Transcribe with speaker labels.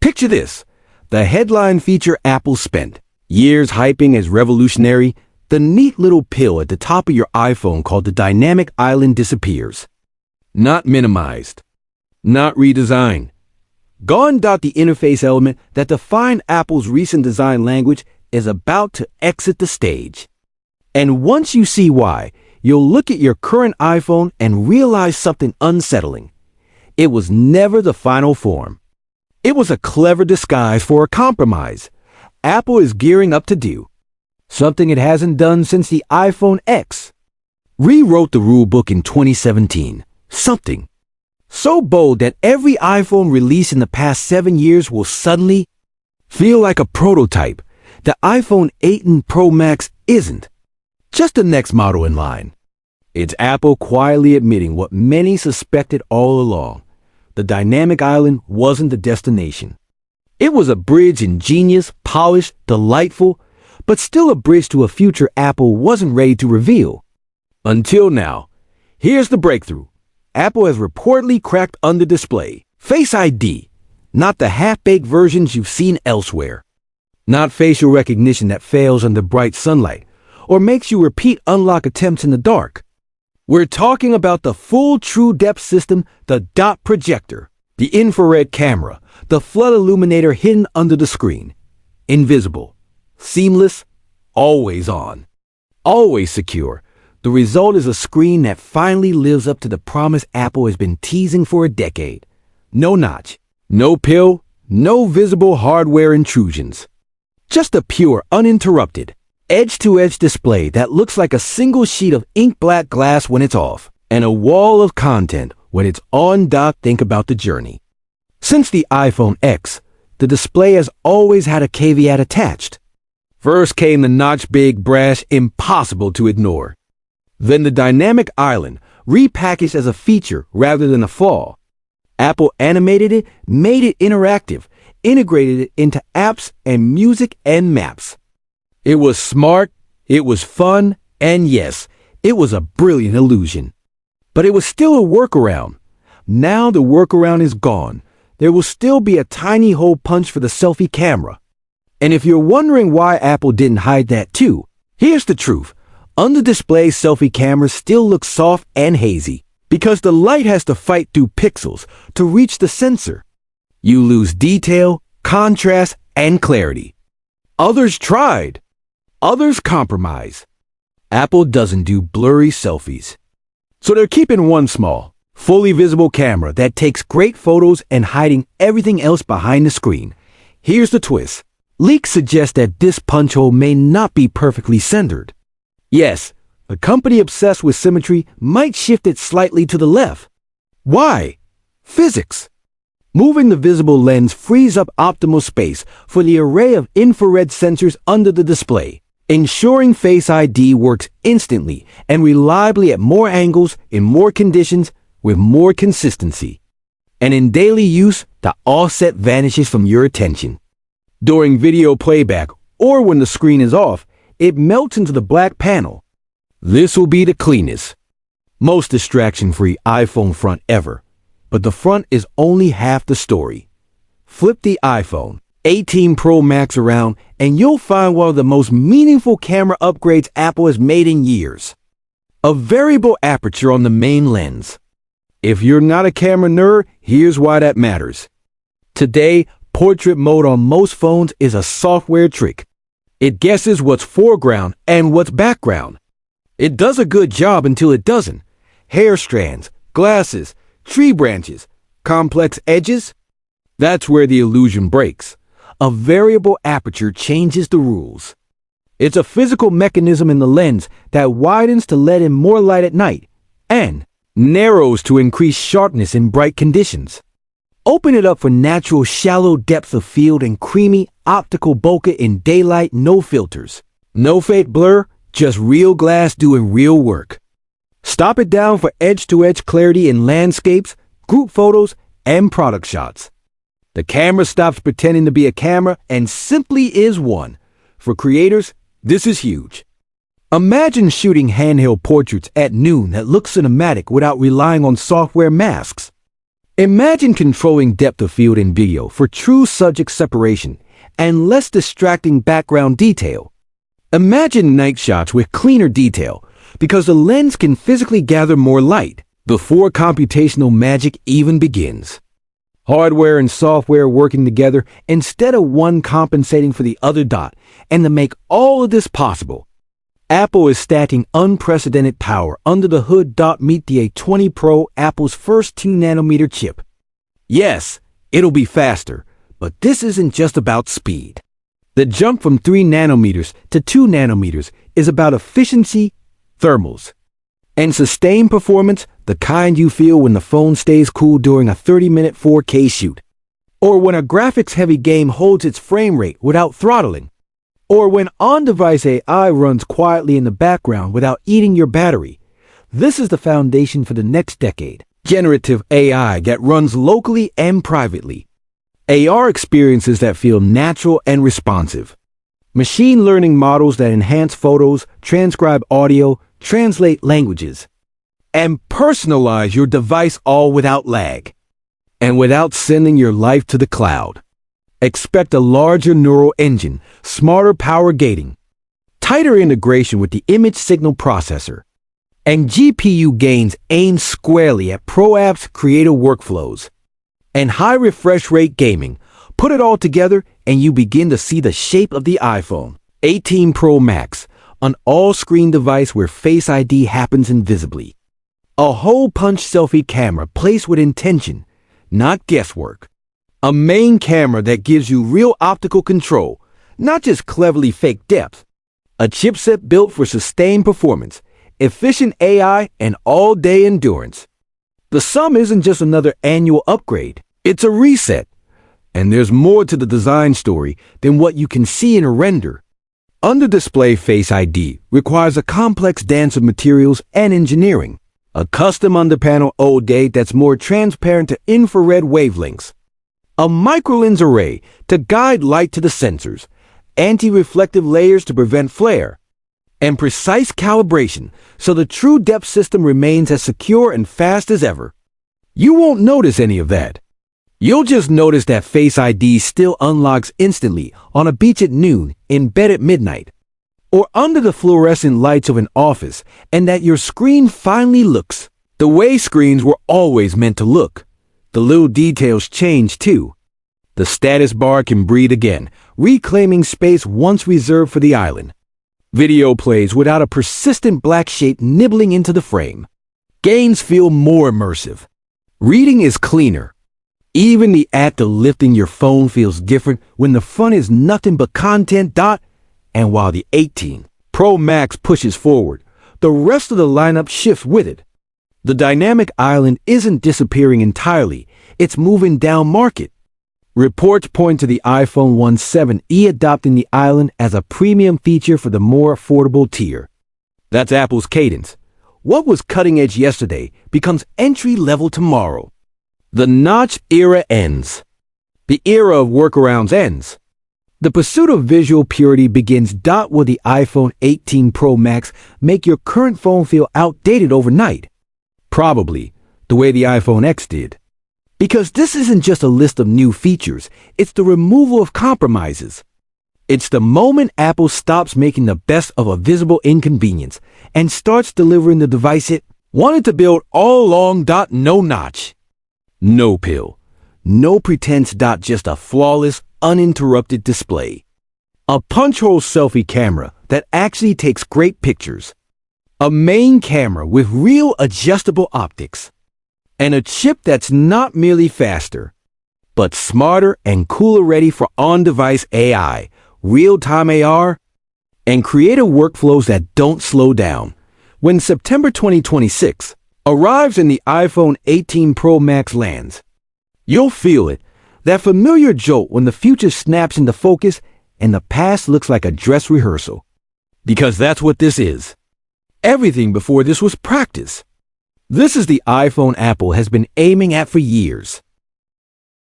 Speaker 1: Picture this. The headline feature Apple spent years hyping as revolutionary. The neat little pill at the top of your iPhone called the dynamic island disappears. Not minimized. Not redesigned. Gone. The interface element that defined Apple's recent design language is about to exit the stage. And once you see why, you'll look at your current iPhone and realize something unsettling. It was never the final form. It was a clever disguise for a compromise. Apple is gearing up to do something it hasn't done since the iPhone X. Rewrote the rulebook in 2017. Something so bold that every iPhone release in the past 7 years will suddenly feel like a prototype. The iPhone 8 and Pro Max isn't just the next model in line. It's Apple quietly admitting what many suspected all along. The dynamic island wasn't the destination. It was a bridge, ingenious, polished, delightful, but still a bridge to a future Apple wasn't ready to reveal. Until now. Here's the breakthrough. Apple has reportedly cracked under display Face ID, not the half-baked versions you've seen elsewhere. Not facial recognition that fails under bright sunlight or makes you repeat unlock attempts in the dark. We're talking about the full true depth system, the dot projector, the infrared camera, the flood illuminator hidden under the screen. Invisible, seamless, always on, always secure. The result is a screen that finally lives up to the promise Apple has been teasing for a decade. No notch, no pill, no visible hardware intrusions. Just a pure, uninterrupted, edge-to-edge display that looks like a single sheet of ink black glass when it's off, and a wall of content when it's on. Think about the journey. Since the iPhone X, the display has always had a caveat attached. First came the notch, big, brash, impossible to ignore. Then the dynamic island, repackaged as a feature rather than a flaw. Apple animated it, made it interactive, integrated it into apps and music and maps. It was smart, it was fun, and yes, it was a brilliant illusion. But it was still a workaround. Now the workaround is gone. There will still be a tiny hole punch for the selfie camera. And if you're wondering why Apple didn't hide that too, here's the truth. Under-display selfie cameras still look soft and hazy because the light has to fight through pixels to reach the sensor. You lose detail, contrast, and clarity. Others tried. Others compromise. Apple doesn't do blurry selfies. So they're keeping one small, fully visible camera that takes great photos and hiding everything else behind the screen. Here's the twist. Leaks suggest that this punch hole may not be perfectly centered. Yes, the company obsessed with symmetry might shift it slightly to the left. Why? Physics. Moving the visible lens frees up optimal space for the array of infrared sensors under the display, ensuring Face ID works instantly and reliably at more angles, in more conditions, with more consistency. And in daily use, the offset vanishes from your attention. During video playback or when the screen is off, it melts into the black panel. This will be the cleanest, most distraction-free iPhone front ever. But the front is only half the story. Flip the iPhone 18 Pro Max around and you'll find one of the most meaningful camera upgrades Apple has made in years. A variable aperture on the main lens. If you're not a camera nerd, here's why that matters. Today, portrait mode on most phones is a software trick. It guesses what's foreground and what's background. It does a good job until it doesn't. Hair strands, glasses, tree branches, complex edges. That's where the illusion breaks. A variable aperture changes the rules. It's a physical mechanism in the lens that widens to let in more light at night and narrows to increase sharpness in bright conditions. Open it up for natural shallow depth of field and creamy optical bokeh in daylight, no filters. No fake blur, just real glass doing real work. Stop it down for edge-to-edge clarity in landscapes, group photos, and product shots. The camera stops pretending to be a camera and simply is one. For creators, this is huge. Imagine shooting handheld portraits at noon that look cinematic without relying on software masks. Imagine controlling depth of field in video for true subject separation and less distracting background detail. Imagine night shots with cleaner detail because the lens can physically gather more light before computational magic even begins. Hardware and software working together instead of one compensating for the other. And to make all of this possible, Apple is stacking unprecedented power under the hood. Meet the A20 Pro, Apple's first 2nm chip. Yes, it'll be faster, but this isn't just about speed. The jump from 3nm to 2nm is about efficiency, thermals, and sustained performance, the kind you feel when the phone stays cool during a 30-minute 4K shoot, or when a graphics-heavy game holds its frame rate without throttling, or when on-device AI runs quietly in the background without eating your battery. This is the foundation for the next decade. Generative AI that runs locally and privately. AR experiences that feel natural and responsive. Machine learning models that enhance photos, transcribe audio, translate languages, and personalize your device, all without lag and without sending your life to the cloud. Expect a larger neural engine, smarter power gating, tighter integration with the image signal processor, and GPU gains aimed squarely at pro apps, creative workflows, and high refresh rate gaming. Put it all together and you begin to see the shape of the iPhone 18 Pro Max, an all-screen device where Face ID happens invisibly. A hole-punch selfie camera placed with intention, not guesswork. A main camera that gives you real optical control, not just cleverly faked depth. A chipset built for sustained performance, efficient AI, and all-day endurance. The sum isn't just another annual upgrade, it's a reset. And there's more to the design story than what you can see in a render. Under-display Face ID requires a complex dance of materials and engineering. A custom underpanel OLED that's more transparent to infrared wavelengths. A microlens array to guide light to the sensors. Anti-reflective layers to prevent flare. And precise calibration so the true depth system remains as secure and fast as ever. You won't notice any of that. You'll just notice that Face ID still unlocks instantly on a beach at noon, in bed at midnight, or under the fluorescent lights of an office, and that your screen finally looks the way screens were always meant to look. The little details change too. The status bar can breathe again, reclaiming space once reserved for the island. Video plays without a persistent black shape nibbling into the frame. Games feel more immersive. Reading is cleaner. Even the act of lifting your phone feels different when the front is nothing but content. And while the 18 Pro Max pushes forward, the rest of the lineup shifts with it. The dynamic island isn't disappearing entirely, it's moving down market. Reports point to the iPhone 17e adopting the island as a premium feature for the more affordable tier. That's Apple's cadence. What was cutting edge yesterday becomes entry level tomorrow. The notch era ends. The era of workarounds ends. The pursuit of visual purity begins. Will the iPhone 18 Pro Max make your current phone feel outdated overnight? Probably, the way the iPhone X did. Because this isn't just a list of new features, it's the removal of compromises. It's the moment Apple stops making the best of a visible inconvenience and starts delivering the device it wanted to build all along. No notch. No pill, no pretense. Just a flawless, uninterrupted display. A punch-hole selfie camera that actually takes great pictures. A main camera with real adjustable optics. And a chip that's not merely faster, but smarter and cooler, ready for on-device AI, real-time AR, and creative workflows that don't slow down. When September 2026 arrives and the iPhone 18 Pro Max lands, you'll feel it, that familiar jolt when the future snaps into focus and the past looks like a dress rehearsal. Because that's what this is. Everything before this was practice. This is the iPhone Apple has been aiming at for years.